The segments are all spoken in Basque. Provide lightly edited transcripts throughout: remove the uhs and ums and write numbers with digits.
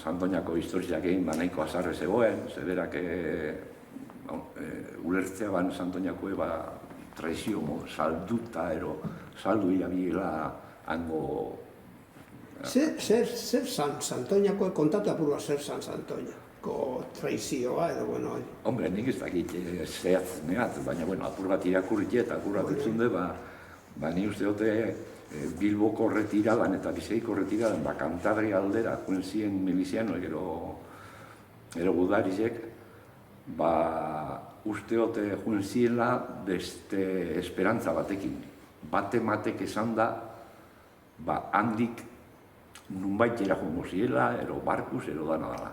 Santoñako historiak egin nahiko azarre zegoen, zeberak ulertzea ban Santoñakoe traizio salduta, saldu irabiela hango... Zer zan Santoñakoe, kontatu apurua zer zan Santoñako traizioa edo, bueno... Hombre, nik ez dakit zehatz mehatz, baina, bueno, apur bat irakurrik eta apur bat entzunde, ni uste dute Bilboko retiradan eta Bizeiko retiradan, Kantabria aldera, juenzien milizianoek ero gudarizek, uste dute juenziela beste esperantza batekin. Batematek esan da, handik nunbait erajongo ziela, ero barkuz, ero dana.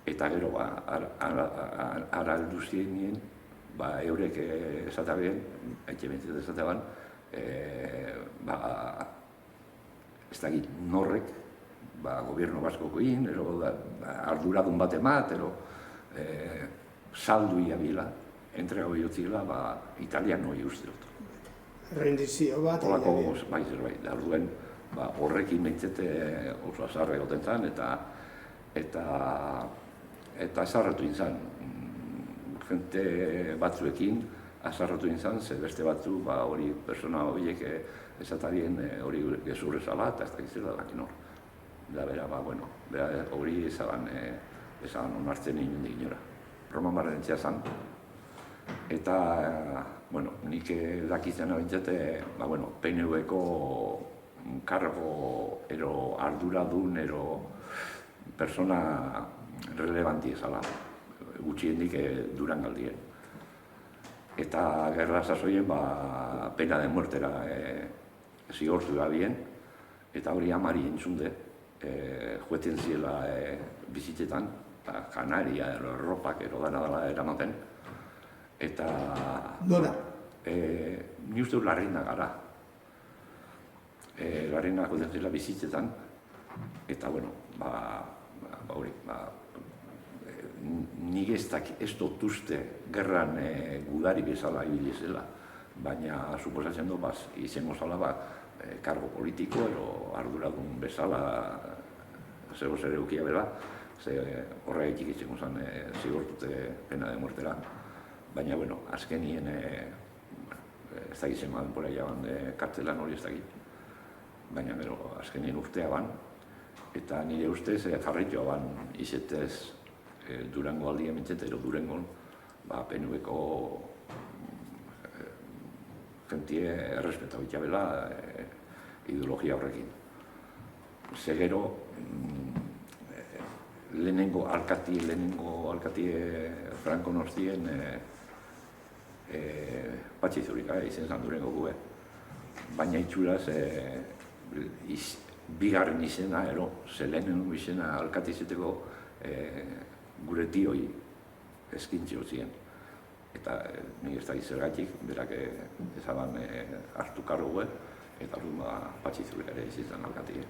Eta gero, ara aldu zienien, eurek esatabeen, haitxe bentzit esateban, ez dakit norrek, gobierno baskokoin, arduradun bat emat, saldu iabila, entregago jotzila, italiano uste dut. Rendizio bat. Olako, zerbait, arduen, horrekin behintzete oso azarre goten zan, eta azarratu inzan. Jente batzuekin azarratu inzan, ze beste batzu, hori persona horiek esatarien hori gezurrezala, eta ez da gizela dakin hor. Da bera, hori ezaban onartzen inundik inora. Roman barrentzia zan, eta, nik dakitzen abintzete, PNV-ko kargo arduradun, persona relevanti ezala, gutxiendik Durangaldien. Eta gerra sasoien, pena de muertera zigortu gabien, eta hori amari entzunde, jueten ziela bizitzetan, Kanaria, Erropak, dana eramaten, eta... Nora? Ni uste larrina gara. Larrina joten zela bizitzetan, eta, hori, nik ez dut uste gerran gudari bezala ibili zela, baina suposatzen du, izango zala, kargo politiko, arduradun bezala, zego zer eukia bela, horregatik izango zen zigortute pena de muertera, baina, azkenien, ez dakit zen denbora jaban kartzelan hori ez dakit, baina, azkenien urtea ban, eta nire ustez jarraitua ban izetez Durango aldia mintzete, Durangon, PNV-ko jentie errespeta bitia bela ideologia horrekin. Zegero, lehenengo alkatie Franco Nostien Patxi Zurika izen zan Durango gue. Baina itxuraz bigarren izena, lehenengo izena alkatizeteko gure tioi eskintzi hotzien. Eta nik ez da izergatik, berak ezaban hartu karrogue, eta Patxi Zurika ere izan alkatie.